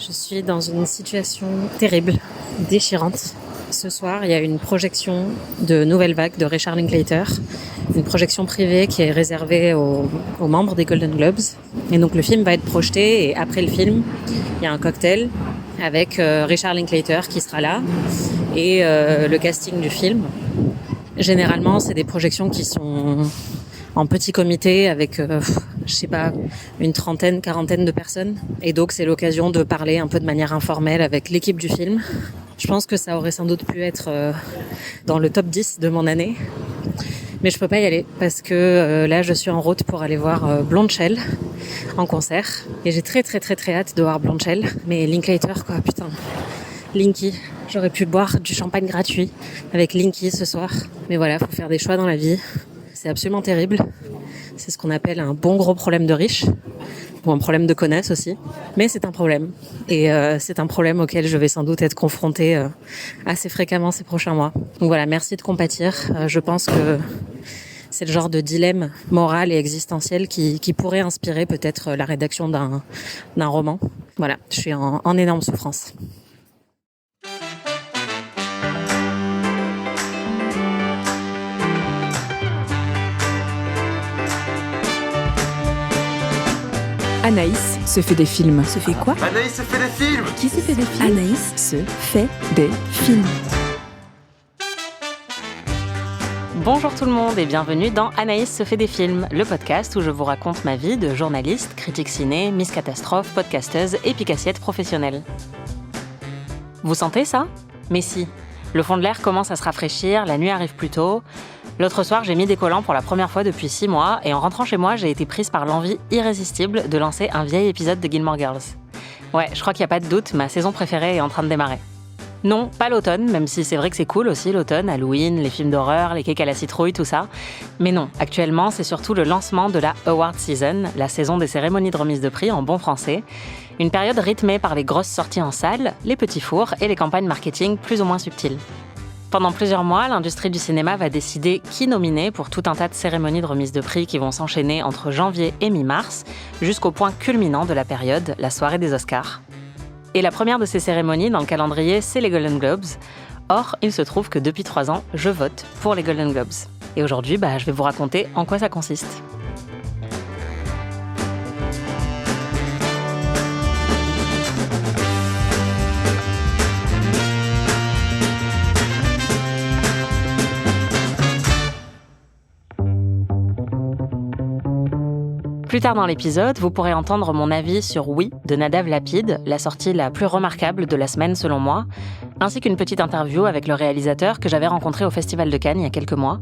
Je suis dans une situation terrible, déchirante. Ce soir, il y a une projection de Nouvelle Vague de Richard Linklater, une projection privée qui est réservée aux membres des Golden Globes. Et donc le film va être projeté et après le film, il y a un cocktail avec Richard Linklater qui sera là et le casting du film. Généralement, c'est des projections qui sont en petit comité avec, une trentaine, quarantaine de personnes. Et donc, c'est l'occasion de parler un peu de manière informelle avec l'équipe du film. Je pense que ça aurait sans doute pu être dans le top 10 de mon année. Mais je peux pas y aller parce que là, je suis en route pour aller voir Blonde Shell en concert. Et j'ai très hâte de voir Blonde Shell. Mais Linklater, quoi, putain. Linky. J'aurais pu boire du champagne gratuit avec Linky ce soir. Mais voilà, faut faire des choix dans la vie. C'est absolument terrible. C'est ce qu'on appelle un bon gros problème de riche. Ou un problème de connasse aussi. Mais c'est un problème. Et c'est un problème auquel je vais sans doute être confrontée assez fréquemment ces prochains mois. Donc voilà, merci de compatir. Je pense que c'est le genre de dilemme moral et existentiel qui pourrait inspirer peut-être la rédaction d'un roman. Voilà, je suis en énorme souffrance. Anaïs se fait des films. Se fait quoi ? Anaïs se fait des films. Qui se fait des films ? Anaïs se fait des films. Bonjour tout le monde et bienvenue dans Anaïs se fait des films, le podcast où je vous raconte ma vie de journaliste, critique ciné, Miss Catastrophe, podcasteuse et picassiette professionnelle. Vous sentez ça ? Mais si, le fond de l'air commence à se rafraîchir, la nuit arrive plus tôt. L'autre soir, j'ai mis des collants pour la première fois depuis 6 mois et en rentrant chez moi, j'ai été prise par l'envie irrésistible de lancer un vieil épisode de Gilmore Girls. Ouais, je crois qu'il n'y a pas de doute, ma saison préférée est en train de démarrer. Non, pas l'automne, même si c'est vrai que c'est cool aussi l'automne, Halloween, les films d'horreur, les cakes à la citrouille, tout ça. Mais non, actuellement, c'est surtout le lancement de la Award Season, la saison des cérémonies de remise de prix en bon français. Une période rythmée par les grosses sorties en salle, les petits fours et les campagnes marketing plus ou moins subtiles. Pendant plusieurs mois, l'industrie du cinéma va décider qui nominer pour tout un tas de cérémonies de remise de prix qui vont s'enchaîner entre janvier et mi-mars, jusqu'au point culminant de la période, la soirée des Oscars. Et la première de ces cérémonies dans le calendrier, c'est les Golden Globes. Or, il se trouve que depuis 3 ans, je vote pour les Golden Globes. Et aujourd'hui, je vais vous raconter en quoi ça consiste. Plus tard dans l'épisode, vous pourrez entendre mon avis sur Oui de Nadav Lapid, la sortie la plus remarquable de la semaine selon moi, ainsi qu'une petite interview avec le réalisateur que j'avais rencontré au Festival de Cannes il y a quelques mois.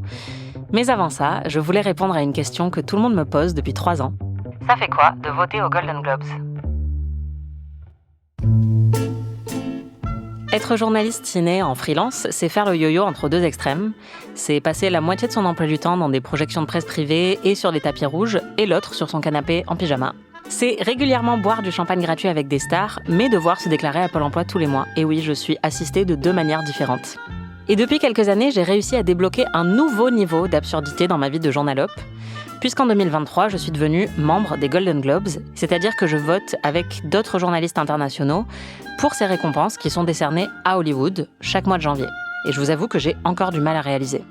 Mais avant ça, je voulais répondre à une question que tout le monde me pose depuis 3 ans. Ça fait quoi de voter aux Golden Globes ? Être journaliste ciné en freelance, c'est faire le yo-yo entre 2 extrêmes. C'est passer la moitié de son emploi du temps dans des projections de presse privées et sur des tapis rouges, et l'autre sur son canapé en pyjama. C'est régulièrement boire du champagne gratuit avec des stars, mais devoir se déclarer à Pôle emploi tous les mois. Et oui, je suis assistée de 2 manières différentes. Et depuis quelques années, j'ai réussi à débloquer un nouveau niveau d'absurdité dans ma vie de journalope, puisqu'en 2023, je suis devenue membre des Golden Globes, c'est-à-dire que je vote avec d'autres journalistes internationaux pour ces récompenses qui sont décernées à Hollywood chaque mois de janvier. Et je vous avoue que j'ai encore du mal à réaliser.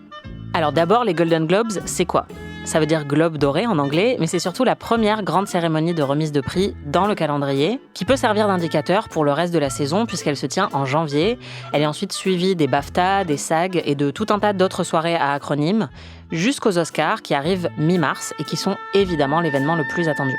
Alors d'abord, les Golden Globes, c'est quoi ? Ça veut dire globe doré en anglais, mais c'est surtout la première grande cérémonie de remise de prix dans le calendrier, qui peut servir d'indicateur pour le reste de la saison puisqu'elle se tient en janvier. Elle est ensuite suivie des BAFTA, des SAG et de tout un tas d'autres soirées à acronymes, jusqu'aux Oscars qui arrivent mi-mars et qui sont évidemment l'événement le plus attendu.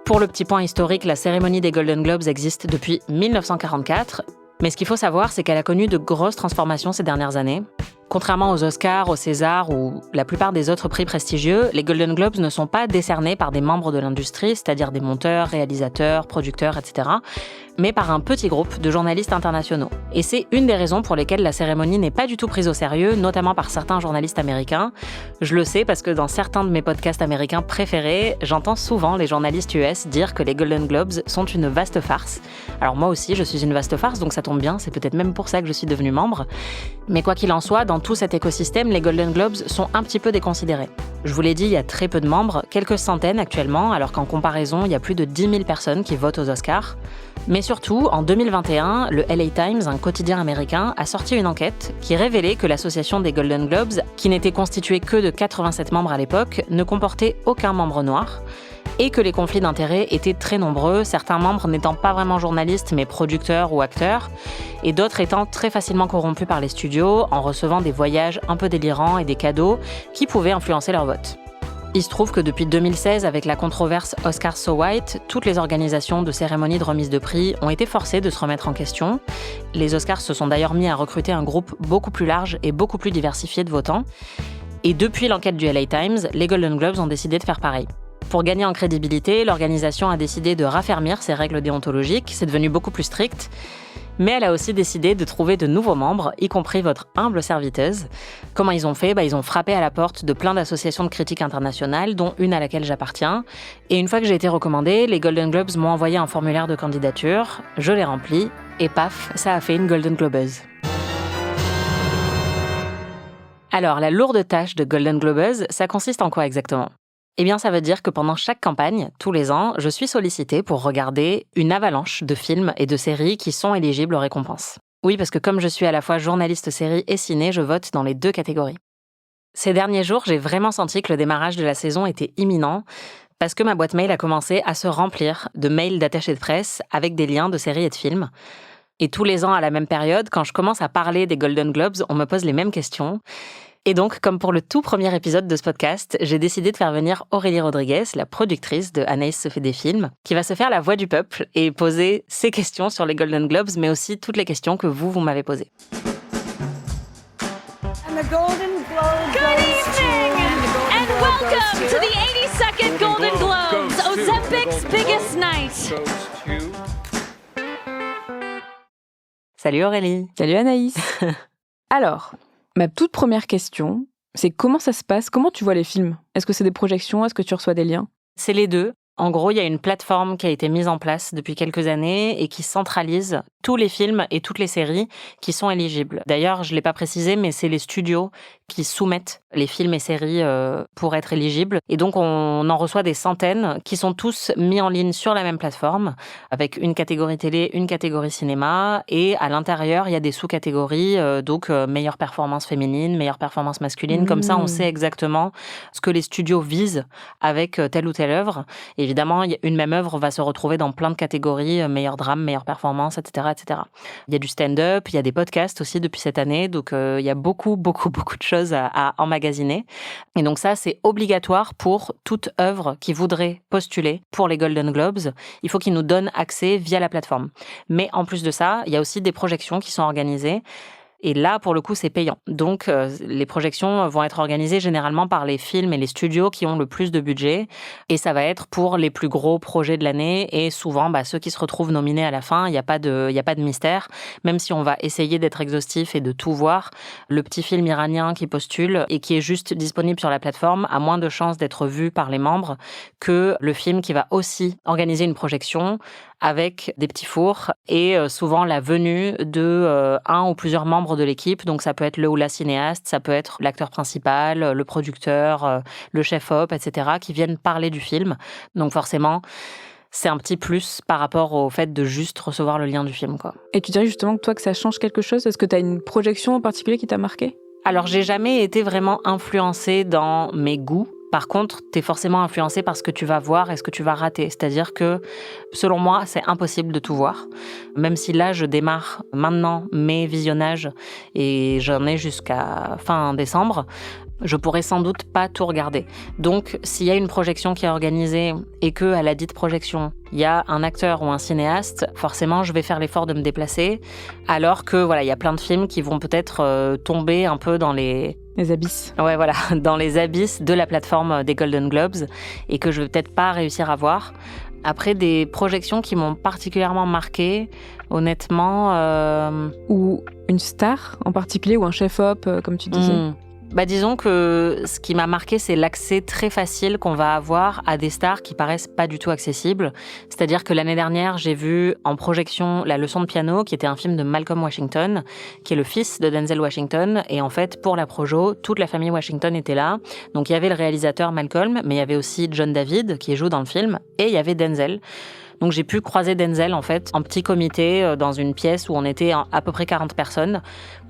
Pour le petit point historique, la cérémonie des Golden Globes existe depuis 1944. Mais ce qu'il faut savoir, c'est qu'elle a connu de grosses transformations ces dernières années. Contrairement aux Oscars, aux Césars ou la plupart des autres prix prestigieux, les Golden Globes ne sont pas décernés par des membres de l'industrie, c'est-à-dire des monteurs, réalisateurs, producteurs, etc., mais par un petit groupe de journalistes internationaux. Et c'est une des raisons pour lesquelles la cérémonie n'est pas du tout prise au sérieux, notamment par certains journalistes américains. Je le sais parce que dans certains de mes podcasts américains préférés, j'entends souvent les journalistes US dire que les Golden Globes sont une vaste farce. Alors moi aussi, je suis une vaste farce, donc ça tombe bien, c'est peut-être même pour ça que je suis devenue membre. Mais quoi qu'il en soit, dans tout cet écosystème, les Golden Globes sont un petit peu déconsidérés. Je vous l'ai dit, il y a très peu de membres, quelques centaines actuellement, alors qu'en comparaison, il y a plus de 10 000 personnes qui votent aux Oscars. Mais surtout, en 2021, le LA Times, un quotidien américain, a sorti une enquête qui révélait que l'association des Golden Globes, qui n'était constituée que de 87 membres à l'époque, ne comportait aucun membre noir, et que les conflits d'intérêts étaient très nombreux, certains membres n'étant pas vraiment journalistes mais producteurs ou acteurs, et d'autres étant très facilement corrompus par les studios en recevant des voyages un peu délirants et des cadeaux qui pouvaient influencer leur vote. Il se trouve que depuis 2016, avec la controverse Oscars So White, toutes les organisations de cérémonies de remise de prix ont été forcées de se remettre en question. Les Oscars se sont d'ailleurs mis à recruter un groupe beaucoup plus large et beaucoup plus diversifié de votants. Et depuis l'enquête du LA Times, les Golden Globes ont décidé de faire pareil. Pour gagner en crédibilité, l'organisation a décidé de raffermir ses règles déontologiques, c'est devenu beaucoup plus strict. Mais elle a aussi décidé de trouver de nouveaux membres, y compris votre humble serviteuse. Comment ils ont fait ? Ils ont frappé à la porte de plein d'associations de critiques internationales, dont une à laquelle j'appartiens. Et une fois que j'ai été recommandée, les Golden Globes m'ont envoyé un formulaire de candidature, je l'ai rempli, et paf, ça a fait une Golden Globeuse. Alors, la lourde tâche de Golden Globeuse, ça consiste en quoi exactement ? Eh bien, ça veut dire que pendant chaque campagne, tous les ans, je suis sollicitée pour regarder une avalanche de films et de séries qui sont éligibles aux récompenses. Oui, parce que comme je suis à la fois journaliste série et ciné, je vote dans les deux catégories. Ces derniers jours, j'ai vraiment senti que le démarrage de la saison était imminent, parce que ma boîte mail a commencé à se remplir de mails d'attachés de presse avec des liens de séries et de films. Et tous les ans, à la même période, quand je commence à parler des Golden Globes, on me pose les mêmes questions. Et donc, comme pour le tout premier épisode de ce podcast, j'ai décidé de faire venir Aurélie Rodriguez, la productrice de Anaïs se fait des films, qui va se faire la voix du peuple et poser ses questions sur les Golden Globes, mais aussi toutes les questions que vous m'avez posées. And the Golden Globe Good evening and welcome to the 82nd Golden Globes, Ozempic's biggest night. Salut Aurélie. Salut Anaïs. Alors, ma toute première question, c'est comment ça se passe ? Comment tu vois les films ? Est-ce que c'est des projections ? Est-ce que tu reçois des liens ? C'est les deux. En gros, il y a une plateforme qui a été mise en place depuis quelques années et qui centralise tous les films et toutes les séries qui sont éligibles. D'ailleurs, je ne l'ai pas précisé, mais c'est les studios qui soumettent les films et séries pour être éligibles. Et donc, on en reçoit des centaines qui sont tous mis en ligne sur la même plateforme, avec une catégorie télé, une catégorie cinéma. Et à l'intérieur, il y a des sous-catégories, donc meilleure performance féminine, meilleure performance masculine. Comme ça, on sait exactement ce que les studios visent avec telle ou telle œuvre. Évidemment, une même œuvre va se retrouver dans plein de catégories, meilleur drame, meilleure performance, etc., etc. Il y a du stand-up, il y a des podcasts aussi depuis cette année, donc il y a beaucoup de choses à emmagasiner. Et donc ça, c'est obligatoire pour toute œuvre qui voudrait postuler pour les Golden Globes. Il faut qu'ils nous donnent accès via la plateforme. Mais en plus de ça, il y a aussi des projections qui sont organisées. Et là, pour le coup, c'est payant. Donc, les projections vont être organisées généralement par les films et les studios qui ont le plus de budget. Et ça va être pour les plus gros projets de l'année. Et souvent, ceux qui se retrouvent nominés à la fin, il n'y a pas de mystère. Même si on va essayer d'être exhaustif et de tout voir, le petit film iranien qui postule et qui est juste disponible sur la plateforme a moins de chances d'être vu par les membres que le film qui va aussi organiser une projection avec des petits fours et souvent la venue de un ou plusieurs membres de l'équipe. Donc ça peut être le ou la cinéaste, ça peut être l'acteur principal, le producteur, le chef-op, etc. qui viennent parler du film. Donc forcément, c'est un petit plus par rapport au fait de juste recevoir le lien du film, quoi. Et tu dirais justement que toi, que ça change quelque chose ? Est-ce que tu as une projection en particulier qui t'a marqué ? Alors, j'ai jamais été vraiment influencée dans mes goûts. Par contre, tu es forcément influencé par ce que tu vas voir et ce que tu vas rater. C'est-à-dire que, selon moi, c'est impossible de tout voir. Même si là, je démarre maintenant mes visionnages et j'en ai jusqu'à fin décembre, je pourrais sans doute pas tout regarder. Donc, s'il y a une projection qui est organisée et que à la dite projection, il y a un acteur ou un cinéaste, forcément, je vais faire l'effort de me déplacer. Alors que, voilà, il y a plein de films qui vont peut-être tomber un peu dans les abysses. Ouais, voilà, dans les abysses de la plateforme des Golden Globes et que je vais peut-être pas réussir à voir. Après, des projections qui m'ont particulièrement marquée, honnêtement... Ou une star en particulier, ou un chef-op, comme tu disais. Disons que ce qui m'a marqué, c'est l'accès très facile qu'on va avoir à des stars qui paraissent pas du tout accessibles. C'est-à-dire que l'année dernière, j'ai vu en projection La leçon de piano, qui était un film de Malcolm Washington, qui est le fils de Denzel Washington. Et en fait, pour la projo, toute la famille Washington était là. Donc il y avait le réalisateur Malcolm, mais il y avait aussi John David, qui joue dans le film, et il y avait Denzel. Donc j'ai pu croiser Denzel en fait en petit comité dans une pièce où on était à peu près 40 personnes.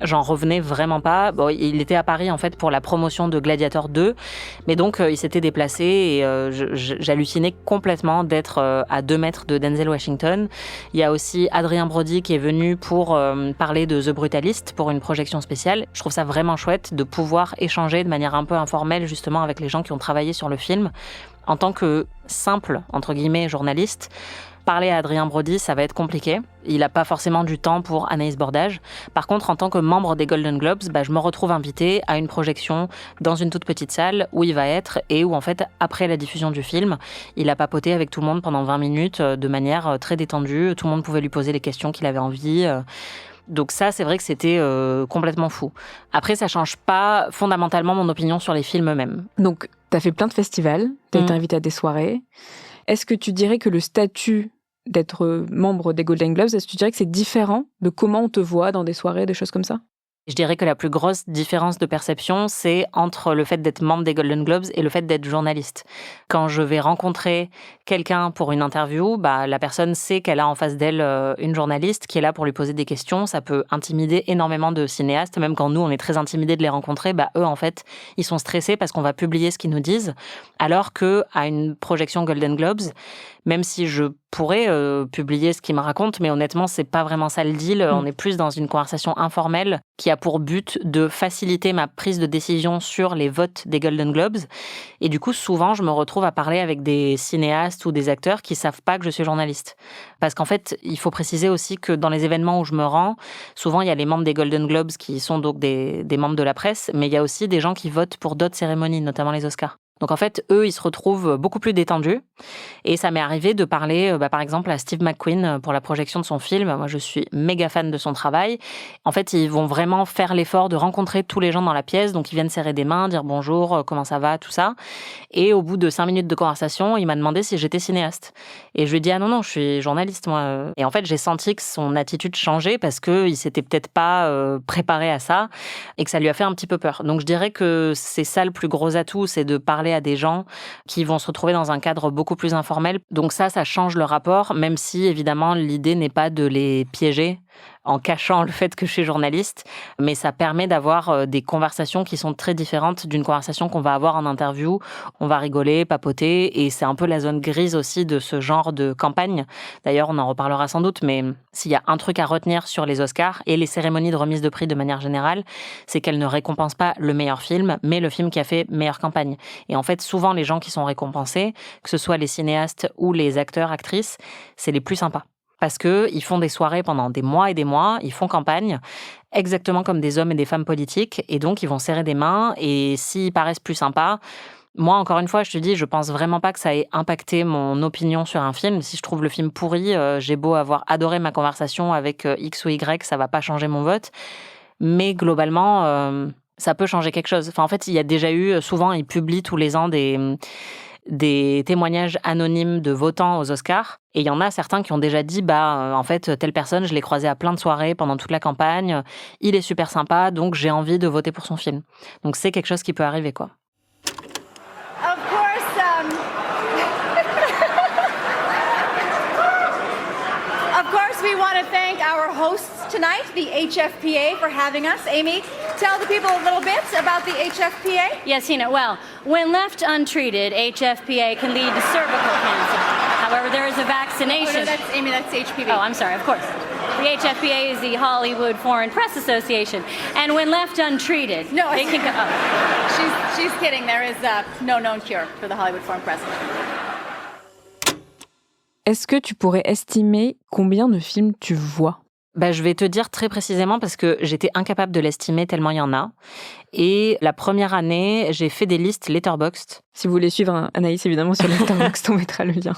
J'en revenais vraiment pas. Bon, il était à Paris en fait pour la promotion de Gladiator 2, mais donc il s'était déplacé et j'hallucinais complètement d'être à 2 mètres de Denzel Washington. Il y a aussi Adrien Brody qui est venu pour parler de The Brutalist pour une projection spéciale. Je trouve ça vraiment chouette de pouvoir échanger de manière un peu informelle justement avec les gens qui ont travaillé sur le film. En tant que simple, entre guillemets, journaliste, parler à Adrien Brody, ça va être compliqué. Il n'a pas forcément du temps pour Anaïs Bordage. Par contre, en tant que membre des Golden Globes, je me retrouve invitée à une projection dans une toute petite salle où il va être et où, en fait, après la diffusion du film, il a papoté avec tout le monde pendant 20 minutes de manière très détendue. Tout le monde pouvait lui poser les questions qu'il avait envie. Donc ça, c'est vrai que c'était complètement fou. Après, ça change pas fondamentalement mon opinion sur les films eux-mêmes. Donc, t'as fait plein de festivals, t'as été invité à des soirées. Est-ce que tu dirais que le statut d'être membre des Golden Globes, est-ce que tu dirais que c'est différent de comment on te voit dans des soirées, des choses comme ça ? Je dirais que la plus grosse différence de perception, c'est entre le fait d'être membre des Golden Globes et le fait d'être journaliste. Quand je vais rencontrer quelqu'un pour une interview, la personne sait qu'elle a en face d'elle une journaliste qui est là pour lui poser des questions. Ça peut intimider énormément de cinéastes. Même quand nous, on est très intimidés de les rencontrer, eux, en fait, ils sont stressés parce qu'on va publier ce qu'ils nous disent. Alors qu'à une projection Golden Globes, même si je pourrais publier ce qu'ils me racontent, mais honnêtement, c'est pas vraiment ça le deal. On est plus dans une conversation informelle qui a pour but de faciliter ma prise de décision sur les votes des Golden Globes. Et du coup, souvent, je me retrouve à parler avec des cinéastes ou des acteurs qui savent pas que je suis journaliste. Parce qu'en fait, il faut préciser aussi que dans les événements où je me rends, souvent, il y a les membres des Golden Globes qui sont donc des membres de la presse, mais il y a aussi des gens qui votent pour d'autres cérémonies, notamment les Oscars. Donc en fait, eux, ils se retrouvent beaucoup plus détendus. Et ça m'est arrivé de parler, par exemple, à Steve McQueen pour la projection de son film. Moi, je suis méga fan de son travail. En fait, ils vont vraiment faire l'effort de rencontrer tous les gens dans la pièce. Donc, ils viennent serrer des mains, dire bonjour, comment ça va, tout ça. Et au bout de 5 minutes de conversation, il m'a demandé si j'étais cinéaste. Et je lui ai dit, ah non, je suis journaliste, moi. Et en fait, j'ai senti que son attitude changeait parce qu'il s'était peut-être pas préparé à ça et que ça lui a fait un petit peu peur. Donc, je dirais que c'est ça le plus gros atout, c'est de parler à des gens qui vont se retrouver dans un cadre beaucoup plus informel. Donc ça change le rapport, même si évidemment l'idée n'est pas de les piéger en cachant le fait que je suis journaliste, mais ça permet d'avoir des conversations qui sont très différentes d'une conversation qu'on va avoir en interview. On va rigoler, papoter, et c'est un peu la zone grise aussi de ce genre de campagne. D'ailleurs, on en reparlera sans doute, mais s'il y a un truc à retenir sur les Oscars et les cérémonies de remise de prix de manière générale, c'est qu'elles ne récompensent pas le meilleur film, mais le film qui a fait meilleure campagne. Et en fait, souvent, les gens qui sont récompensés, que ce soit les cinéastes ou les acteurs, actrices, c'est les plus sympas. Parce qu'ils font des soirées pendant des mois et des mois, ils font campagne, exactement comme des hommes et des femmes politiques, et donc ils vont serrer des mains, et s'ils paraissent plus sympas, moi, encore une fois, je te dis, je pense vraiment pas que ça ait impacté mon opinion sur un film. Si je trouve le film pourri, j'ai beau avoir adoré ma conversation avec X ou Y, ça va pas changer mon vote. Mais globalement, ça peut changer quelque chose. Enfin, en fait, il y a déjà eu, souvent, ils publient tous les ans des témoignages anonymes de votants aux Oscars. Et il y en a certains qui ont déjà dit, en fait, telle personne, je l'ai croisé à plein de soirées pendant toute la campagne, il est super sympa, donc j'ai envie de voter pour son film. Donc c'est quelque chose qui peut arriver, quoi. Of course, we want to thank our hosts tonight, the HFPA, for having us. Amy, tell the people a little bit about the HFPA. Yes, Tina. Well, when left untreated, HFPA can lead to cervical cancer. However, there is a vaccination. Oh, no, that's Amy, that's HPV. Oh, I'm sorry, of course. The HFPA is the Hollywood Foreign Press Association. And when left untreated, no, they can... She's kidding. There is no known cure for the Hollywood Foreign Press. Est-ce que tu pourrais estimer combien de films tu vois ? Je vais te dire très précisément parce que j'étais incapable de l'estimer tellement il y en a. Et la première année, j'ai fait des listes Letterboxd. Si vous voulez suivre Anaïs, évidemment, sur Letterboxd, on mettra le lien.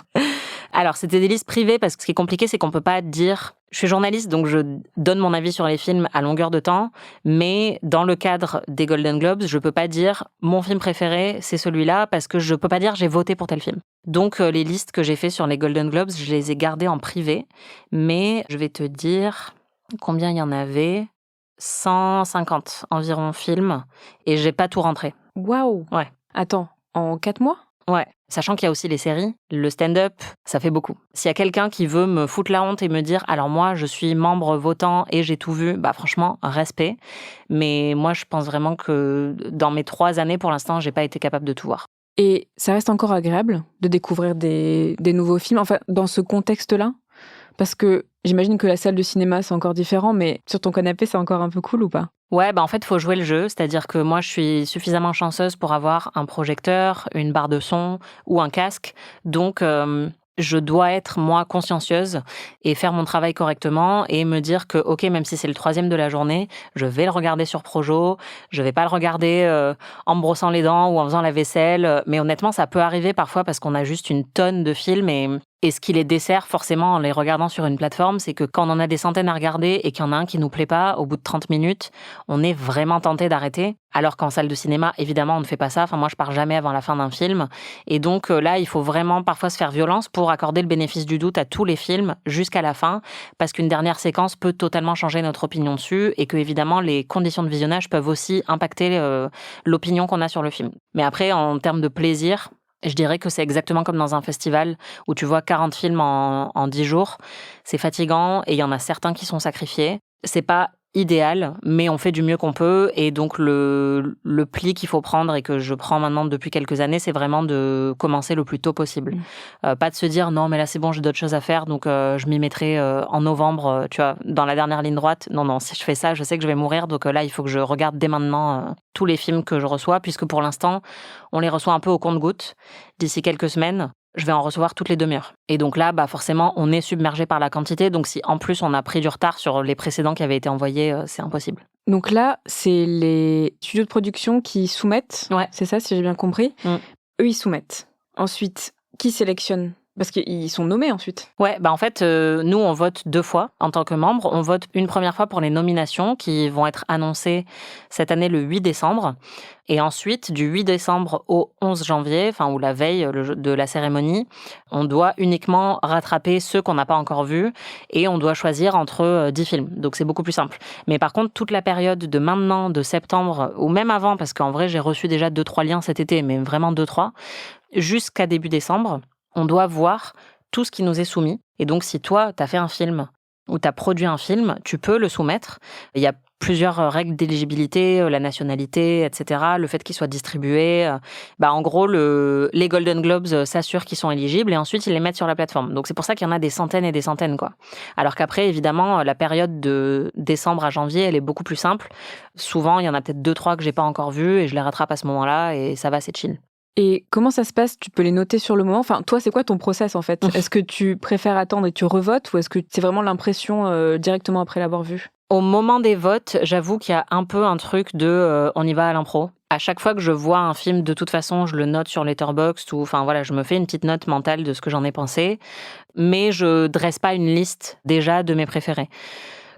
Alors, c'était des listes privées parce que ce qui est compliqué, c'est qu'on peut pas dire... Je suis journaliste, donc je donne mon avis sur les films à longueur de temps, mais dans le cadre des Golden Globes, je peux pas dire mon film préféré, c'est celui-là, parce que je peux pas dire j'ai voté pour tel film. Donc, les listes que j'ai fait sur les Golden Globes, je les ai gardées en privé, mais je vais te dire combien il y en avait. 150 environ films, et j'ai pas tout rentré. Waouh. Ouais. Attends, en 4 mois? Ouais, sachant qu'il y a aussi les séries, le stand-up, ça fait beaucoup. S'il y a quelqu'un qui veut me foutre la honte et me dire « Alors moi, je suis membre votant et j'ai tout vu », bah franchement, respect. Mais moi, je pense vraiment que dans mes 3 années, pour l'instant, j'ai pas été capable de tout voir. Et ça reste encore agréable de découvrir des nouveaux films, enfin, dans ce contexte-là? Parce que j'imagine que la salle de cinéma, c'est encore différent, mais sur ton canapé, c'est encore un peu cool ou pas? Ouais, bah en fait, faut jouer le jeu. C'est-à-dire que moi, je suis suffisamment chanceuse pour avoir un projecteur, une barre de son ou un casque. Donc, je dois être, moi, consciencieuse et faire mon travail correctement et me dire que, OK, même si c'est le 3e de la journée, je vais le regarder sur Projo, je vais pas le regarder en me brossant les dents ou en faisant la vaisselle. Mais honnêtement, ça peut arriver parfois parce qu'on a juste une tonne de films et ce qui les dessert forcément en les regardant sur une plateforme, c'est que quand on en a des centaines à regarder et qu'il y en a un qui nous plaît pas, au bout de 30 minutes, on est vraiment tenté d'arrêter. Alors qu'en salle de cinéma, évidemment, on ne fait pas ça. Enfin, moi, je pars jamais avant la fin d'un film. Et donc là, il faut vraiment parfois se faire violence pour accorder le bénéfice du doute à tous les films jusqu'à la fin, parce qu'une dernière séquence peut totalement changer notre opinion dessus et que, évidemment, les conditions de visionnage peuvent aussi impacter l'opinion qu'on a sur le film. Mais après, en termes de plaisir, je dirais que c'est exactement comme dans un festival où tu vois 40 films en 10 jours. C'est fatigant et il y en a certains qui sont sacrifiés. C'est pas idéal, mais on fait du mieux qu'on peut. Et donc, le pli qu'il faut prendre et que je prends maintenant depuis quelques années, c'est vraiment de commencer le plus tôt possible. Pas de se dire, non, mais là, c'est bon, j'ai d'autres choses à faire, donc je m'y mettrai en novembre, tu vois, dans la dernière ligne droite. Non, si je fais ça, je sais que je vais mourir. Donc là, il faut que je regarde dès maintenant tous les films que je reçois, puisque pour l'instant, on les reçoit un peu au compte-gouttes. D'ici quelques semaines, je vais en recevoir toutes les demi-heures. Et donc là, bah forcément, on est submergé par la quantité. Donc si en plus on a pris du retard sur les précédents qui avaient été envoyés, c'est impossible. Donc là, c'est les studios de production qui soumettent. Ouais. C'est ça, si j'ai bien compris. Eux, ils soumettent. Ensuite, qui sélectionne? Parce qu'ils sont nommés ensuite. Ouais, bah en fait, nous, on vote 2 fois en tant que membre. On vote une première fois pour les nominations qui vont être annoncées cette année le 8 décembre. Et ensuite, du 8 décembre au 11 janvier, enfin, ou la veille de la cérémonie, on doit uniquement rattraper ceux qu'on n'a pas encore vus et on doit choisir entre 10 films. Donc, c'est beaucoup plus simple. Mais par contre, toute la période de maintenant, de septembre, ou même avant, parce qu'en vrai, j'ai reçu déjà 2-3 liens cet été, mais vraiment 2-3, jusqu'à début décembre, on doit voir tout ce qui nous est soumis. Et donc, si toi, tu as fait un film ou tu as produit un film, tu peux le soumettre. Il y a plusieurs règles d'éligibilité, la nationalité, etc., le fait qu'ils soient distribués. En gros, les Golden Globes s'assurent qu'ils sont éligibles et ensuite, ils les mettent sur la plateforme. Donc, c'est pour ça qu'il y en a des centaines et des centaines, quoi. Alors qu'après, évidemment, la période de décembre à janvier, elle est beaucoup plus simple. Souvent, il y en a peut-être 2-3 que j'ai pas encore vus et je les rattrape à ce moment-là et ça va, c'est chill. Et comment ça se passe? Tu peux les noter sur le moment? Enfin, toi, c'est quoi ton process, en fait? Est-ce que tu préfères attendre et tu revotes ou est-ce que c'est vraiment l'impression directement après l'avoir vu? Au moment des votes, j'avoue qu'il y a un peu un truc de on y va à l'impro. À chaque fois que je vois un film, de toute façon, je le note sur Letterboxd ou enfin voilà, je me fais une petite note mentale de ce que j'en ai pensé, mais je dresse pas une liste déjà de mes préférés.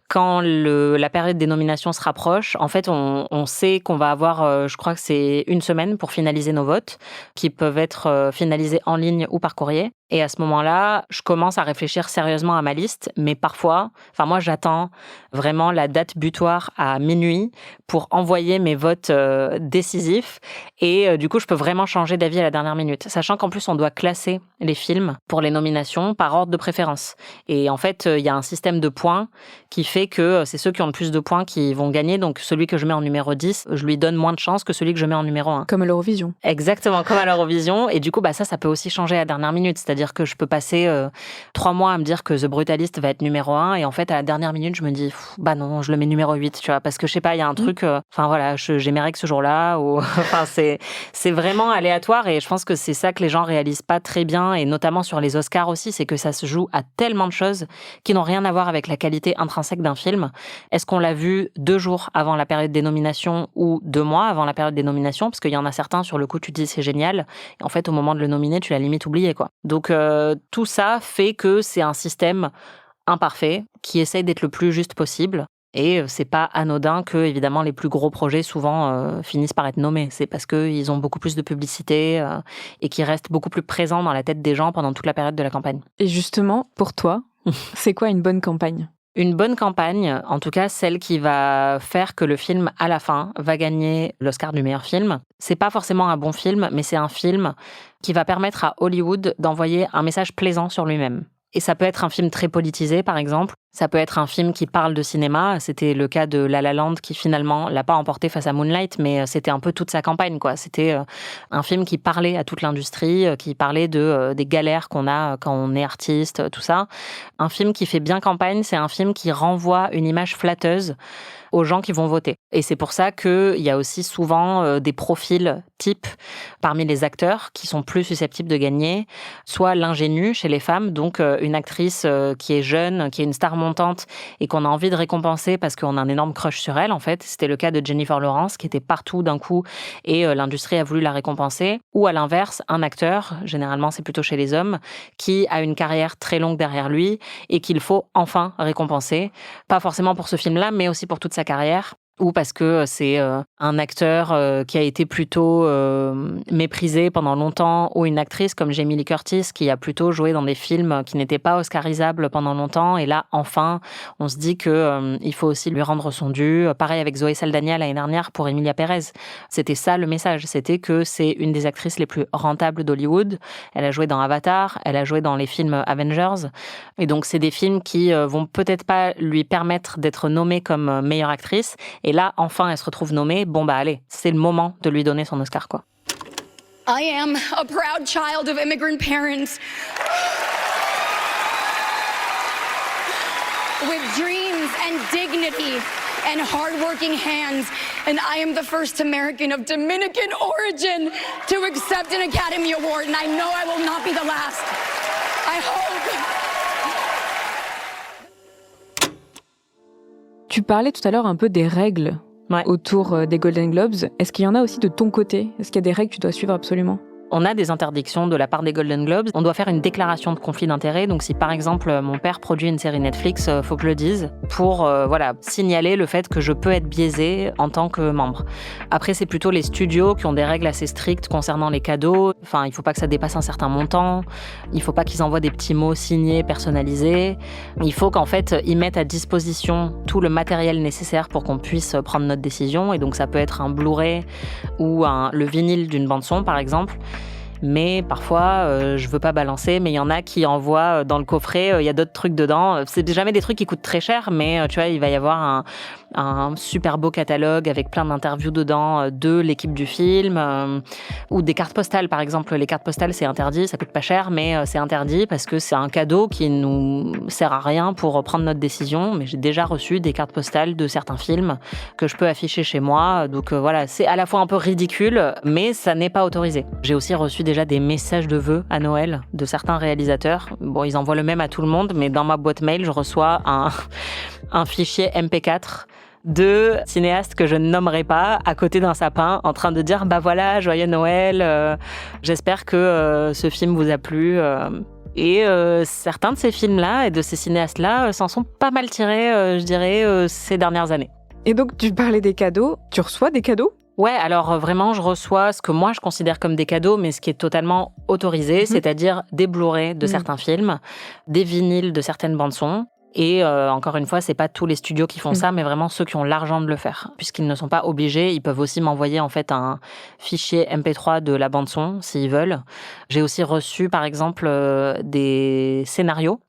Quand la période des nominations se rapproche, en fait, on sait qu'on va avoir, je crois que c'est 1 semaine pour finaliser nos votes, qui peuvent être finalisés en ligne ou par courrier. Et à ce moment-là, je commence à réfléchir sérieusement à ma liste, mais parfois, enfin moi, j'attends vraiment la date butoir à minuit pour envoyer mes votes décisifs. Et du coup, je peux vraiment changer d'avis à la dernière minute, sachant qu'en plus, on doit classer les films pour les nominations par ordre de préférence. Et en fait, il y a un système de points qui fait que c'est ceux qui ont le plus de points qui vont gagner. Donc, celui que je mets en numéro 10, je lui donne moins de chance que celui que je mets en numéro 1. Comme à l'Eurovision. Exactement, comme à l'Eurovision. Et du coup, ça peut aussi changer à la dernière minute. C'est-à-dire que je peux passer 3 mois à me dire que The Brutalist va être numéro 1 et en fait, à la dernière minute, je me dis, non, je le mets numéro 8, tu vois, parce que je sais pas, il y a un truc, j'ai mes règles ce jour-là, ou, enfin, c'est vraiment aléatoire et je pense que c'est ça que les gens réalisent pas très bien et notamment sur les Oscars aussi, c'est que ça se joue à tellement de choses qui n'ont rien à voir avec la qualité intrinsèque d'un film. Est-ce qu'on l'a vu 2 jours avant la période des nominations ou 2 mois avant la période des nominations? Parce qu'il y en a certains, sur le coup, tu te dis c'est génial et en fait, au moment de le nominer, tu l'as limite oublié, quoi. Donc, Donc tout ça fait que c'est un système imparfait qui essaye d'être le plus juste possible. Et c'est pas anodin que, évidemment, les plus gros projets souvent finissent par être nommés. C'est parce qu'ils ont beaucoup plus de publicité et qu'ils restent beaucoup plus présents dans la tête des gens pendant toute la période de la campagne. Et justement, pour toi, c'est quoi une bonne campagne ? Une bonne campagne, en tout cas celle qui va faire que le film, à la fin, va gagner l'Oscar du meilleur film. C'est pas forcément un bon film, mais c'est un film qui va permettre à Hollywood d'envoyer un message plaisant sur lui-même. Et ça peut être un film très politisé, par exemple. Ça peut être un film qui parle de cinéma. C'était le cas de La La Land qui, finalement, l'a pas emporté face à Moonlight, mais c'était un peu toute sa campagne, quoi. C'était un film qui parlait à toute l'industrie, qui parlait des galères qu'on a quand on est artiste, tout ça. Un film qui fait bien campagne, c'est un film qui renvoie une image flatteuse aux gens qui vont voter. Et c'est pour ça qu'il y a aussi souvent des profils types parmi les acteurs qui sont plus susceptibles de gagner, soit l'ingénue chez les femmes, donc une actrice qui est jeune, qui est une star montante et qu'on a envie de récompenser parce qu'on a un énorme crush sur elle, en fait. C'était le cas de Jennifer Lawrence, qui était partout d'un coup et l'industrie a voulu la récompenser. Ou à l'inverse, un acteur, généralement c'est plutôt chez les hommes, qui a une carrière très longue derrière lui et qu'il faut enfin récompenser. Pas forcément pour ce film-là, mais aussi pour toute sa carrière. Ou parce que c'est un acteur qui a été plutôt méprisé pendant longtemps, ou une actrice comme Jamie Lee Curtis qui a plutôt joué dans des films qui n'étaient pas oscarisables pendant longtemps. Et là, enfin, on se dit que il faut aussi lui rendre son dû. Pareil avec Zoé Saldana l'année dernière pour Emilia Pérez. C'était ça le message, c'était que c'est une des actrices les plus rentables d'Hollywood. Elle a joué dans Avatar, elle a joué dans les films Avengers. Et donc, c'est des films qui vont peut-être pas lui permettre d'être nommée comme meilleure actrice. Et là, enfin, elle se retrouve nommée. Bon, bah allez, c'est le moment de lui donner son Oscar, quoi. I am a proud child of immigrant parents with dreams and dignity and hardworking hands. And I am the first American of Dominican origin to accept an Academy Award. And I know I will not be the last. I hope. Tu parlais tout à l'heure un peu des règles autour des Golden Globes. Est-ce qu'il y en a aussi de ton côté ? Est-ce qu'il y a des règles que tu dois suivre absolument ? On a des interdictions de la part des Golden Globes. On doit faire une déclaration de conflit d'intérêts. Donc si par exemple mon père produit une série Netflix, faut que je le dise pour signaler le fait que je peux être biaisée en tant que membre. Après c'est plutôt les studios qui ont des règles assez strictes concernant les cadeaux. Enfin, il faut pas que ça dépasse un certain montant. Il faut pas qu'ils envoient des petits mots signés, personnalisés. Il faut qu'en fait ils mettent à disposition tout le matériel nécessaire pour qu'on puisse prendre notre décision. Et donc ça peut être un Blu-ray ou le vinyle d'une bande son par exemple. Mais parfois, je veux pas balancer, mais il y en a qui envoient dans le coffret, il y a d'autres trucs dedans. C'est jamais des trucs qui coûtent très cher, mais tu vois, il va y avoir un super beau catalogue avec plein d'interviews dedans de l'équipe du film, ou des cartes postales, par exemple. Les cartes postales, c'est interdit, ça coûte pas cher, mais c'est interdit parce que c'est un cadeau qui nous sert à rien pour prendre notre décision. Mais j'ai déjà reçu des cartes postales de certains films que je peux afficher chez moi. Donc voilà, c'est à la fois un peu ridicule, mais ça n'est pas autorisé. J'ai aussi reçu déjà des messages de vœux à Noël de certains réalisateurs. Bon, ils envoient le même à tout le monde, mais dans ma boîte mail, je reçois un fichier MP4 de cinéastes que je ne nommerai pas à côté d'un sapin en train de dire « Bah voilà, joyeux Noël, j'espère que ce film vous a plu ». Et certains de ces films-là et de ces cinéastes-là s'en sont pas mal tirés, je dirais, ces dernières années. Et donc, tu parlais des cadeaux. Tu reçois des cadeaux ? Ouais, alors vraiment, je reçois ce que moi je considère comme des cadeaux, mais ce qui est totalement autorisé, c'est-à-dire des Blu-ray de certains films, des vinyles de certaines bandes-son. Et encore une fois, c'est pas tous les studios qui font ça, mais vraiment ceux qui ont l'argent de le faire. Puisqu'ils ne sont pas obligés, ils peuvent aussi m'envoyer en fait un fichier MP3 de la bande-son, s'ils veulent. J'ai aussi reçu, par exemple, des scénarios.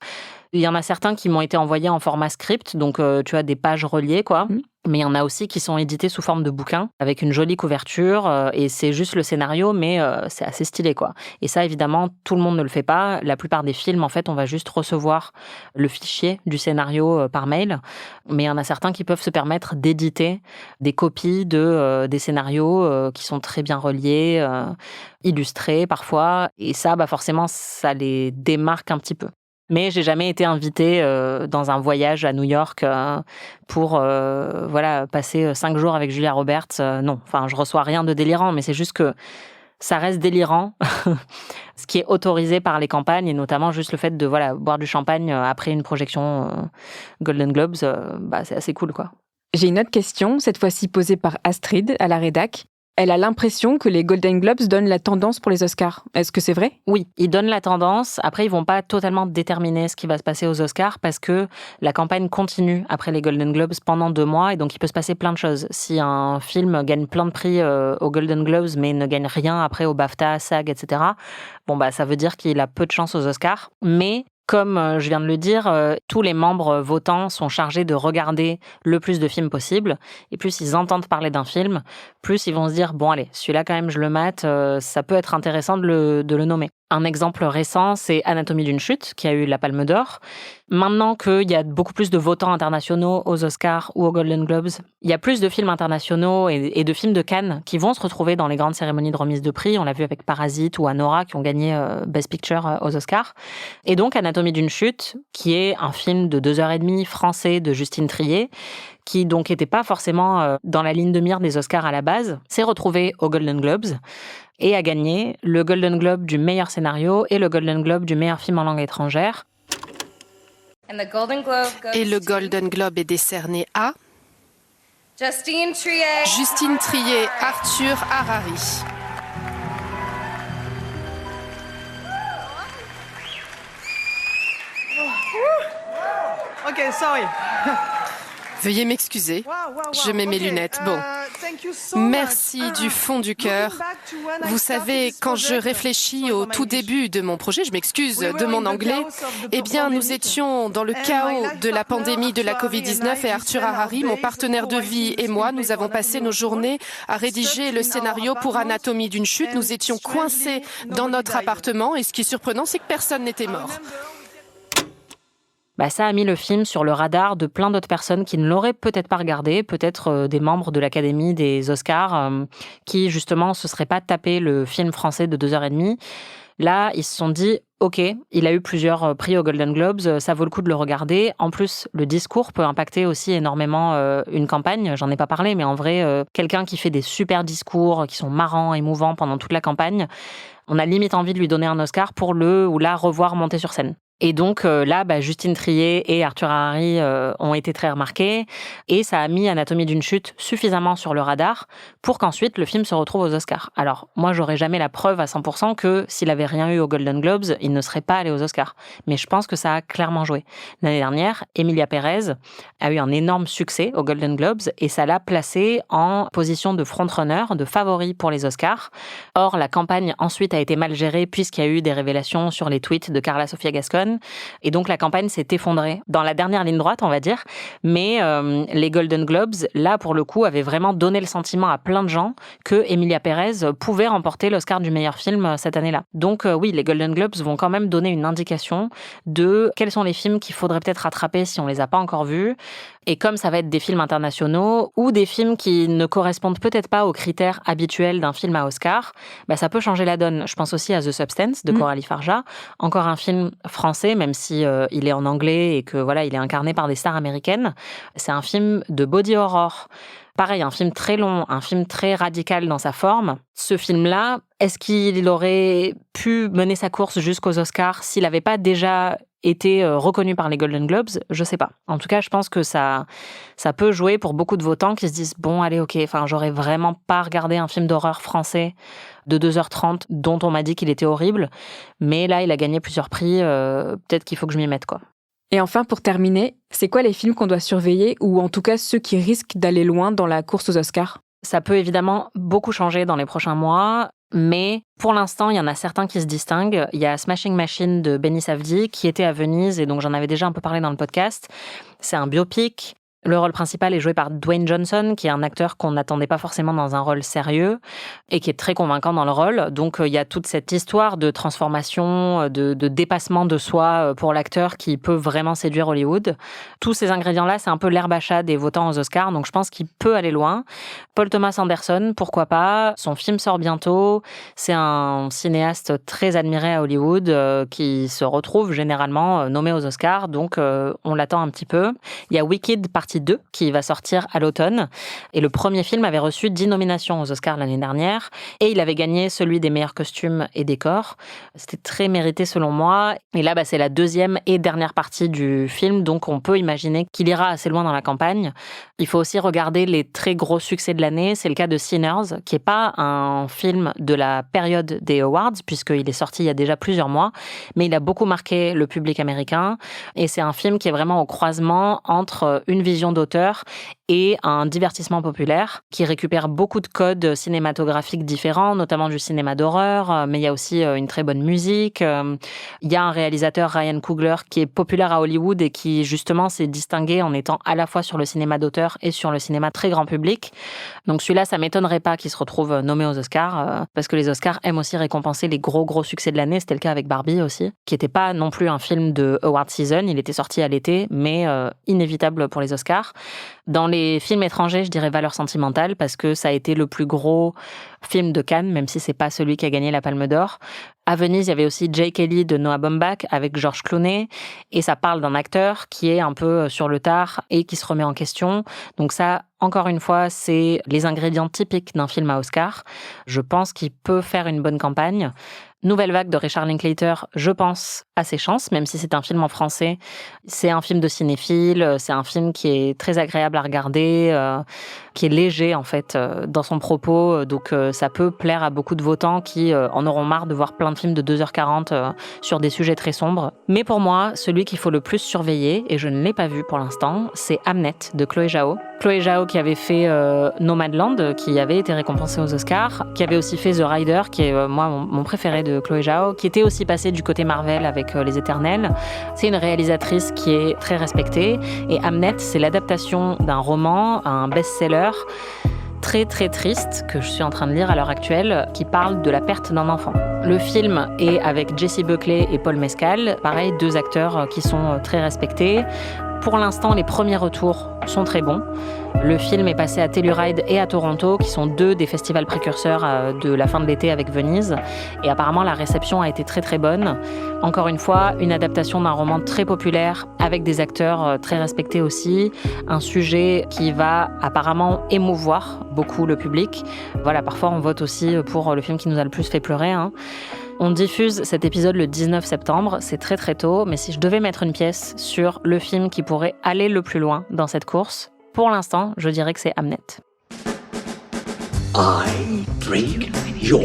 Il y en a certains qui m'ont été envoyés en format script, donc tu as des pages reliées, quoi. Mais il y en a aussi qui sont édités sous forme de bouquins, avec une jolie couverture, et c'est juste le scénario, mais c'est assez stylé, quoi. Et ça, évidemment, tout le monde ne le fait pas. La plupart des films, en fait, on va juste recevoir le fichier du scénario par mail. Mais il y en a certains qui peuvent se permettre d'éditer des copies des scénarios qui sont très bien reliés, illustrés parfois. Et ça, bah forcément, ça les démarque un petit peu. Mais j'ai jamais été invitée dans un voyage à New York pour passer 5 jours avec Julia Roberts. Non, enfin, je reçois rien de délirant, mais c'est juste que ça reste délirant, ce qui est autorisé par les campagnes, et notamment juste le fait de boire du champagne après une projection Golden Globes, c'est assez cool, quoi. J'ai une autre question, cette fois-ci posée par Astrid à la rédac. Elle a l'impression que les Golden Globes donnent la tendance pour les Oscars. Est-ce que c'est vrai ? Oui, ils donnent la tendance. Après, ils vont pas totalement déterminer ce qui va se passer aux Oscars parce que la campagne continue après les Golden Globes pendant 2 mois et donc il peut se passer plein de choses. Si un film gagne plein de prix aux Golden Globes mais ne gagne rien après au BAFTA, SAG, etc., ça veut dire qu'il a peu de chance aux Oscars. Mais comme je viens de le dire, tous les membres votants sont chargés de regarder le plus de films possible. Et plus ils entendent parler d'un film, plus ils vont se dire « Bon, allez, celui-là, quand même, je le mate, ça peut être intéressant de le nommer ». Un exemple récent, c'est Anatomie d'une chute, qui a eu la Palme d'Or. Maintenant qu'il y a beaucoup plus de votants internationaux aux Oscars ou aux Golden Globes, il y a plus de films internationaux et de films de Cannes qui vont se retrouver dans les grandes cérémonies de remise de prix. On l'a vu avec Parasite ou Anora qui ont gagné Best Picture aux Oscars. Et donc Anatomie d'une chute, qui est un film de 2h30 français de Justine Triet, qui donc n'était pas forcément dans la ligne de mire des Oscars à la base, s'est retrouvé aux Golden Globes et a gagné le Golden Globe du meilleur scénario et le Golden Globe du meilleur film en langue étrangère. Et le Golden Globe est décerné à Justine Triet, Arthur Harari. Okay, sorry. Veuillez m'excuser, je mets mes lunettes. Bon, merci du fond du cœur. Vous savez, quand je réfléchis au tout début de mon projet, je m'excuse de mon anglais, eh bien, nous étions dans le chaos de la pandémie de la Covid-19 et Arthur Harari, mon partenaire de vie et moi, nous avons passé nos journées à rédiger le scénario pour Anatomie d'une chute. Nous étions coincés dans notre appartement et ce qui est surprenant, c'est que personne n'était mort. Ça a mis le film sur le radar de plein d'autres personnes qui ne l'auraient peut-être pas regardé, peut-être des membres de l'Académie des Oscars qui, justement, se seraient pas tapé le film français de 2h30. Là, ils se sont dit, OK, il a eu plusieurs prix aux Golden Globes, ça vaut le coup de le regarder. En plus, le discours peut impacter aussi énormément une campagne. J'en ai pas parlé, mais en vrai, quelqu'un qui fait des super discours, qui sont marrants, émouvants pendant toute la campagne, on a limite envie de lui donner un Oscar pour le ou la revoir monter sur scène. Et donc là, Justine Triet et Arthur Harari ont été très remarqués et ça a mis Anatomie d'une chute suffisamment sur le radar pour qu'ensuite le film se retrouve aux Oscars. Alors moi, j'aurais jamais la preuve à 100% que s'il avait rien eu aux Golden Globes, il ne serait pas allé aux Oscars. Mais je pense que ça a clairement joué. L'année dernière, Emilia Pérez a eu un énorme succès aux Golden Globes et ça l'a placée en position de frontrunner, de favori pour les Oscars. Or, la campagne ensuite a été mal gérée puisqu'il y a eu des révélations sur les tweets de Carla Sofia Gascon. Et donc, la campagne s'est effondrée dans la dernière ligne droite, on va dire. Mais les Golden Globes, là, pour le coup, avaient vraiment donné le sentiment à plein de gens que Emilia Pérez pouvait remporter l'Oscar du meilleur film cette année-là. Donc, oui, les Golden Globes vont quand même donner une indication de quels sont les films qu'il faudrait peut-être rattraper si on les a pas encore vus. Et comme ça va être des films internationaux ou des films qui ne correspondent peut-être pas aux critères habituels d'un film à Oscar, ça peut changer la donne. Je pense aussi à The Substance de Coralie Farja, encore un film français, même si il est en anglais et que voilà, il est incarné par des stars américaines. C'est un film de body horror. Pareil, un film très long, un film très radical dans sa forme. Ce film-là, est-ce qu'il aurait pu mener sa course jusqu'aux Oscars s'il n'avait pas déjà été reconnu par les Golden Globes? Je sais pas. En tout cas, je pense que ça peut jouer pour beaucoup de votants qui se disent « Bon, allez, ok, j'aurais vraiment pas regardé un film d'horreur français de 2h30 dont on m'a dit qu'il était horrible, mais là, il a gagné plusieurs prix, peut-être qu'il faut que je m'y mette, quoi. » Et enfin, pour terminer, c'est quoi les films qu'on doit surveiller ou en tout cas ceux qui risquent d'aller loin dans la course aux Oscars? Ça peut évidemment beaucoup changer dans les prochains mois, mais pour l'instant, il y en a certains qui se distinguent. Il y a Smashing Machine de Benny Safdie qui était à Venise et donc j'en avais déjà un peu parlé dans le podcast. C'est un biopic. Le rôle principal est joué par Dwayne Johnson, qui est un acteur qu'on n'attendait pas forcément dans un rôle sérieux et qui est très convaincant dans le rôle. Donc, il y a toute cette histoire de transformation, de dépassement de soi pour l'acteur qui peut vraiment séduire Hollywood. Tous ces ingrédients-là, c'est un peu l'herbe à chat des votants aux Oscars, donc je pense qu'il peut aller loin. Paul Thomas Anderson, pourquoi pas? Son film sort bientôt. C'est un cinéaste très admiré à Hollywood qui se retrouve généralement nommé aux Oscars, donc on l'attend un petit peu. Il y a Wicked Partie partie 2 qui va sortir à l'automne. Et le premier film avait reçu 10 nominations aux Oscars l'année dernière et il avait gagné celui des meilleurs costumes et décors. C'était très mérité selon moi. Et là, c'est la deuxième et dernière partie du film, donc on peut imaginer qu'il ira assez loin dans la campagne. Il faut aussi regarder les très gros succès de l'année. C'est le cas de Sinners, qui n'est pas un film de la période des Awards, puisqu'il est sorti il y a déjà plusieurs mois, mais il a beaucoup marqué le public américain. Et c'est un film qui est vraiment au croisement entre une vision d'auteur et un divertissement populaire qui récupère beaucoup de codes cinématographiques différents, notamment du cinéma d'horreur, mais il y a aussi une très bonne musique. Il y a un réalisateur, Ryan Coogler, qui est populaire à Hollywood et qui justement s'est distingué en étant à la fois sur le cinéma d'auteur et sur le cinéma très grand public. Donc celui-là, ça m'étonnerait pas qu'il se retrouve nommé aux Oscars, parce que les Oscars aiment aussi récompenser les gros succès de l'année. C'était le cas avec Barbie aussi, qui n'était pas non plus un film de award season. Il était sorti à l'été, mais inévitable pour les Oscars. Dans les films étrangers, je dirais Valeurs sentimentales, parce que ça a été le plus gros film de Cannes, même si c'est pas celui qui a gagné la Palme d'Or. À Venise, il y avait aussi Jake Kelly de Noah Baumbach avec George Clooney, et ça parle d'un acteur qui est un peu sur le tard et qui se remet en question. Donc ça, encore une fois, c'est les ingrédients typiques d'un film à Oscar. Je pense qu'il peut faire une bonne campagne. Nouvelle vague de Richard Linklater, je pense, a ses chances, même si c'est un film en français. C'est un film de cinéphile, c'est un film qui est très agréable à regarder, qui est léger en fait dans son propos, donc ça peut plaire à beaucoup de votants qui en auront marre de voir plein de films de 2h40 sur des sujets très sombres. Mais pour moi, celui qu'il faut le plus surveiller, et je ne l'ai pas vu pour l'instant, c'est Hamnet de Chloé Zhao. Chloé Zhao qui avait fait Nomadland, qui avait été récompensé aux Oscars, qui avait aussi fait The Rider, qui est moi mon préféré de Chloé Zhao, qui était aussi passée du côté Marvel avec Les Éternels. C'est une réalisatrice qui est très respectée, et Hamnet, c'est l'adaptation d'un roman, un best-seller très triste que je suis en train de lire à l'heure actuelle, qui parle de la perte d'un enfant. Le film est avec Jessie Buckley et Paul Mescal, pareil, 2 acteurs qui sont très respectés. Pour l'instant, les premiers retours sont très bons. Le film est passé à Telluride et à Toronto, qui sont 2 des festivals précurseurs de la fin de l'été avec Venise. Et apparemment, la réception a été très bonne. Encore une fois, une adaptation d'un roman très populaire, avec des acteurs très respectés aussi. Un sujet qui va apparemment émouvoir beaucoup le public. Voilà, parfois on vote aussi pour le film qui nous a le plus fait pleurer, hein. On diffuse cet épisode le 19 septembre, c'est très tôt, mais si je devais mettre une pièce sur le film qui pourrait aller le plus loin dans cette course, pour l'instant, je dirais que c'est Hamnet. I drink your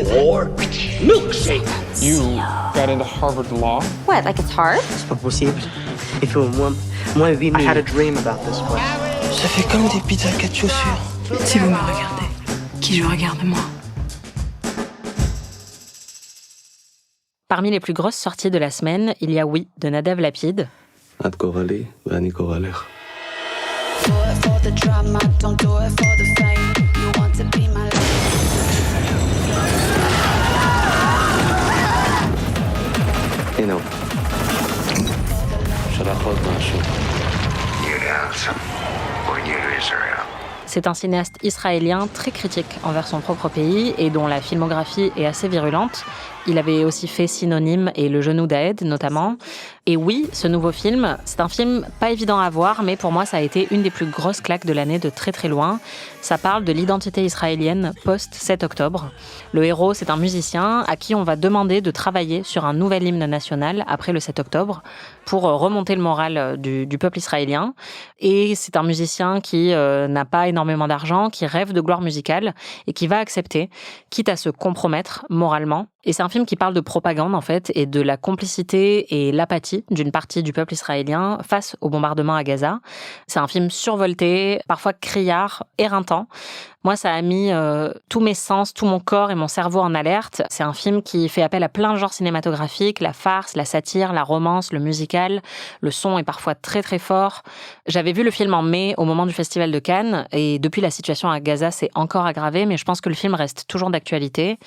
milkshake. You got into Harvard Law? What, like it's hard? C'est pas possible. Il faut moi 8 000. I had a dream about this one. Ça fait comme des pizzas 4 chaussures. Si vous me regardez, qui je regarde moi? Parmi les plus grosses sorties de la semaine, il y a Oui de Nadav Lapid. את גורלי ואני גורלך. הנה הוא. שלח עוד משהו. C'est un cinéaste israélien très critique envers son propre pays et dont la filmographie est assez virulente. Il avait aussi fait Synonyme et Le Genou d'Aed notamment. Et oui, ce nouveau film, c'est un film pas évident à voir, mais pour moi ça a été une des plus grosses claques de l'année de très loin. Ça parle de l'identité israélienne post-7 octobre. Le héros, c'est un musicien à qui on va demander de travailler sur un nouvel hymne national après le 7 octobre pour remonter le moral du peuple israélien. Et c'est un musicien qui n'a pas énormément d'argent, qui rêve de gloire musicale et qui va accepter, quitte à se compromettre moralement. Et c'est un film qui parle de propagande, en fait, et de la complicité et l'apathie d'une partie du peuple israélien face au bombardement à Gaza. C'est un film survolté, parfois criard, éreintant. Moi, ça a mis tous mes sens, tout mon corps et mon cerveau en alerte. C'est un film qui fait appel à plein de genres cinématographiques, la farce, la satire, la romance, le musical. Le son est parfois très fort. J'avais vu le film en mai, au moment du Festival de Cannes, et depuis, la situation à Gaza s'est encore aggravée, mais je pense que le film reste toujours d'actualité.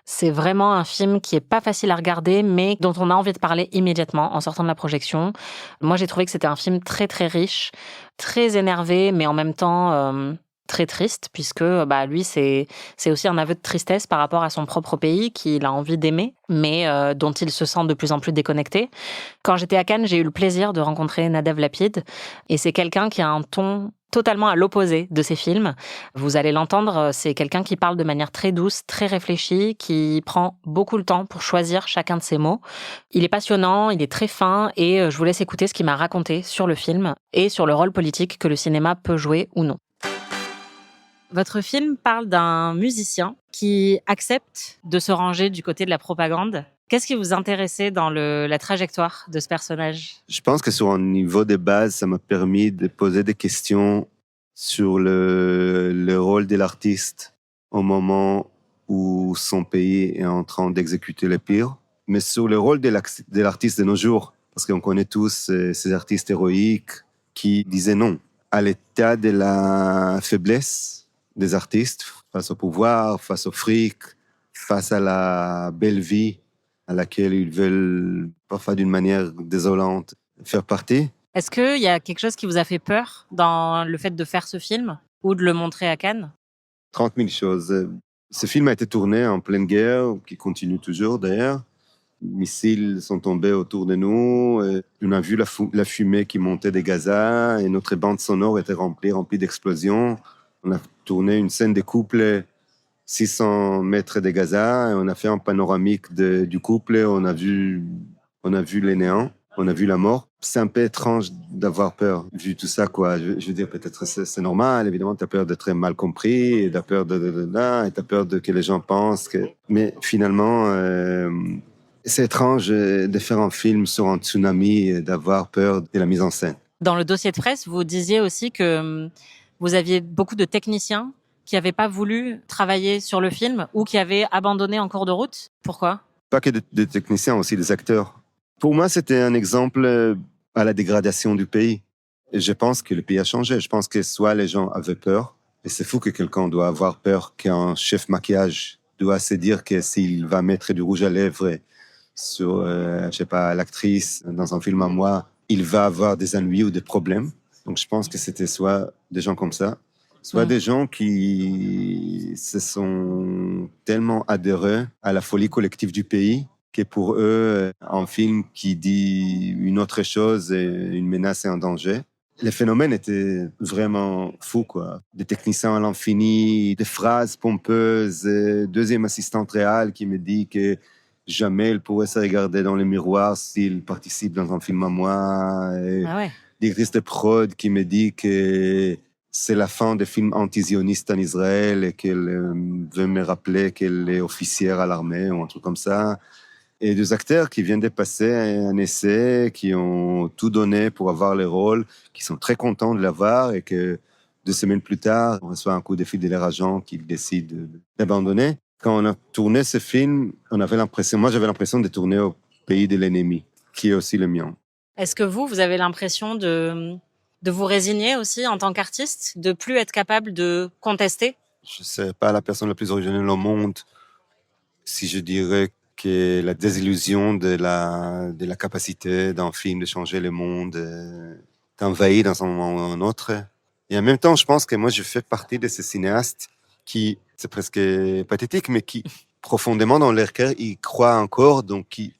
C'est vraiment un film qui est pas facile à regarder, mais dont on a envie de parler immédiatement en sortant de la projection. Moi, j'ai trouvé que c'était un film très riche, très énervé, mais en même temps très triste, puisque lui, c'est aussi un aveu de tristesse par rapport à son propre pays qu'il a envie d'aimer, mais dont il se sent de plus en plus déconnecté. Quand j'étais à Cannes, j'ai eu le plaisir de rencontrer Nadav Lapid, et c'est quelqu'un qui a un ton totalement à l'opposé de ses films. Vous allez l'entendre, c'est quelqu'un qui parle de manière très douce, très réfléchie, qui prend beaucoup le temps pour choisir chacun de ses mots. Il est passionnant, il est très fin, et je vous laisse écouter ce qu'il m'a raconté sur le film et sur le rôle politique que le cinéma peut jouer ou non. Votre film parle d'un musicien qui accepte de se ranger du côté de la propagande. Qu'est-ce qui vous intéressait dans la trajectoire de ce personnage ? Je pense que sur un niveau de base, ça m'a permis de poser des questions sur le rôle de l'artiste au moment où son pays est en train d'exécuter le pire, mais sur le rôle de l'artiste de nos jours, parce qu'on connaît tous ces artistes héroïques qui disaient non à l'état de la faiblesse des artistes face au pouvoir, face au fric, face à la belle vie à laquelle ils veulent, parfois d'une manière désolante, faire partie. Est-ce qu'il y a quelque chose qui vous a fait peur dans le fait de faire ce film ou de le montrer à Cannes ? 30 000 choses. Ce film a été tourné en pleine guerre, qui continue toujours d'ailleurs. Les missiles sont tombés autour de nous. Et on a vu la fumée qui montait de Gaza et notre bande sonore était remplie d'explosions. On a tourné une scène de couple 600 mètres de Gaza et on a fait un panoramique du couple. On a vu les néants, on a vu la mort. C'est un peu étrange d'avoir peur, vu tout ça, quoi. Je veux dire, peut-être c'est normal, évidemment, tu as peur d'être mal compris, et tu as peur et tu as peur que les gens pensent que... Mais finalement, c'est étrange de faire un film sur un tsunami et d'avoir peur de la mise en scène. Dans le dossier de presse, vous disiez aussi que vous aviez beaucoup de techniciens qui n'avaient pas voulu travailler sur le film ou qui avaient abandonné en cours de route. Pourquoi ? Pas que des techniciens, aussi des acteurs. Pour moi, c'était un exemple à la dégradation du pays. Et je pense que le pays a changé. Je pense que soit les gens avaient peur, et c'est fou que quelqu'un doit avoir peur, qu'un chef maquillage doit se dire que s'il va mettre du rouge à lèvres sur, l'actrice dans un film à moi, il va avoir des ennuis ou des problèmes. Donc, je pense que c'était soit des gens comme ça, soit des gens qui se sont tellement adhérés à la folie collective du pays que pour eux, un film qui dit une autre chose est une menace et un danger. Le phénomène était vraiment fou, quoi. Des techniciens à l'infini, des phrases pompeuses, deuxième assistante réelle qui me dit que jamais elle pourrait se regarder dans le miroir s'il participe dans un film à moi. Directrice de prod qui me dit que c'est la fin des films anti-zionistes en Israël et qu'elle veut me rappeler qu'elle est officière à l'armée ou un truc comme ça. Et des acteurs qui viennent de passer un essai, qui ont tout donné pour avoir les rôles, qui sont très contents de l'avoir et que 2 semaines plus tard, on reçoit un coup de fil de leur agent qu'ils décident d'abandonner. Quand on a tourné ce film, j'avais l'impression de tourner au pays de l'ennemi, qui est aussi le mien. Est-ce que vous avez l'impression de vous résigner aussi en tant qu'artiste, de plus être capable de contester ? Je ne serais pas la personne la plus originale au monde si je dirais que la désillusion de la capacité d'un film de changer le monde t'envahit dans un moment ou un autre. Et en même temps, je pense que moi, je fais partie de ces cinéastes qui, c'est presque pathétique, mais qui, profondément dans leur cœur, ils croient encore, donc qui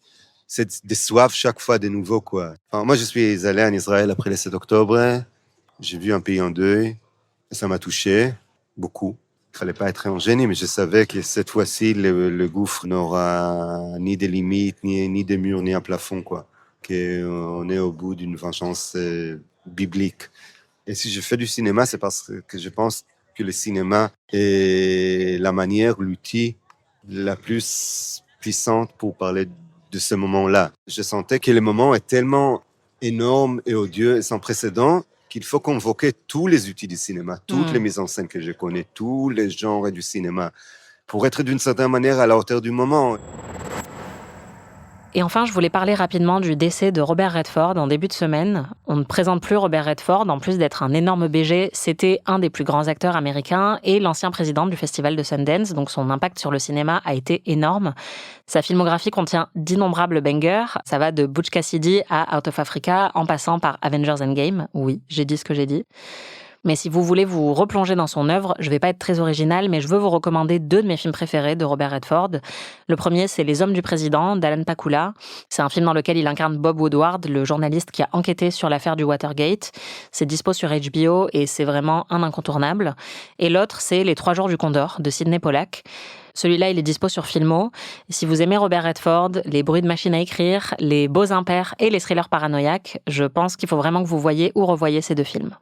se déçoivent chaque fois de nouveau, quoi. Enfin, moi, je suis allé en Israël après le 7 octobre. J'ai vu un pays en deuil. Et ça m'a touché beaucoup. Il fallait pas être un génie, mais je savais que cette fois-ci, le gouffre n'aura ni des limites, ni des murs, ni un plafond, quoi. Qu'on est au bout d'une vengeance biblique. Et si je fais du cinéma, c'est parce que je pense que le cinéma est la manière, l'outil la plus puissante pour parler de ce moment-là. Je sentais que le moment est tellement énorme et odieux et sans précédent qu'il faut convoquer tous les outils du cinéma, toutes les mises en scène que je connais, tous les genres du cinéma, pour être d'une certaine manière à la hauteur du moment. Et enfin, je voulais parler rapidement du décès de Robert Redford en début de semaine. On ne présente plus Robert Redford, en plus d'être un énorme BG, c'était un des plus grands acteurs américains et l'ancien président du festival de Sundance, donc son impact sur le cinéma a été énorme. Sa filmographie contient d'innombrables bangers, ça va de Butch Cassidy à Out of Africa, en passant par Avengers Endgame. Oui, j'ai dit ce que j'ai dit. Mais si vous voulez vous replonger dans son œuvre, je vais pas être très originale, mais je veux vous recommander 2 de mes films préférés de Robert Redford. Le premier, c'est Les Hommes du Président, d'Alan Pakula. C'est un film dans lequel il incarne Bob Woodward, le journaliste qui a enquêté sur l'affaire du Watergate. C'est dispo sur HBO et c'est vraiment un incontournable. Et l'autre, c'est Les 3 jours du Condor, de Sidney Pollack. Celui-là, il est dispo sur Filmo. Si vous aimez Robert Redford, les bruits de machine à écrire, les beaux impairs et les thrillers paranoïaques, je pense qu'il faut vraiment que vous voyiez ou revoyiez ces 2 films.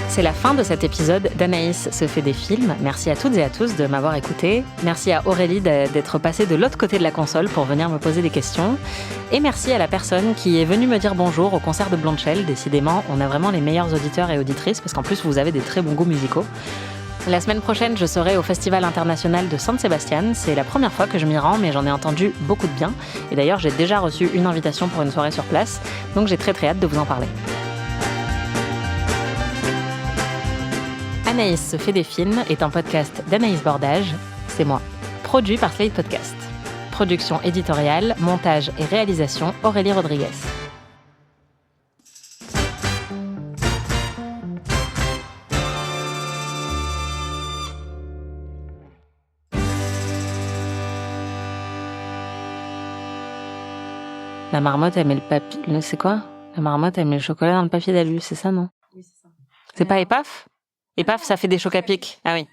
C'est la fin de cet épisode d'Anaïs se fait des films. Merci à toutes et à tous de m'avoir écouté. Merci à Aurélie d'être passée de l'autre côté de la console pour venir me poser des questions. Et merci à la personne qui est venue me dire bonjour au concert de Blondshell. Décidément, on a vraiment les meilleurs auditeurs et auditrices parce qu'en plus, vous avez des très bons goûts musicaux. La semaine prochaine, je serai au Festival international de San Sebastian. C'est la première fois que je m'y rends, mais j'en ai entendu beaucoup de bien. Et d'ailleurs, j'ai déjà reçu une invitation pour une soirée sur place. Donc j'ai très hâte de vous en parler. Anaïs se fait des films est un podcast d'Anaïs Bordage, c'est moi, produit par Slate Podcast. Production éditoriale, montage et réalisation Aurélie Rodriguez. La marmotte, elle met le papier... C'est quoi ? La marmotte, elle met le chocolat dans le papier d'alu, c'est ça, non ? Oui, c'est ça. C'est pas Épaf ? Épaf, ça fait des chocs à pic. Ah oui.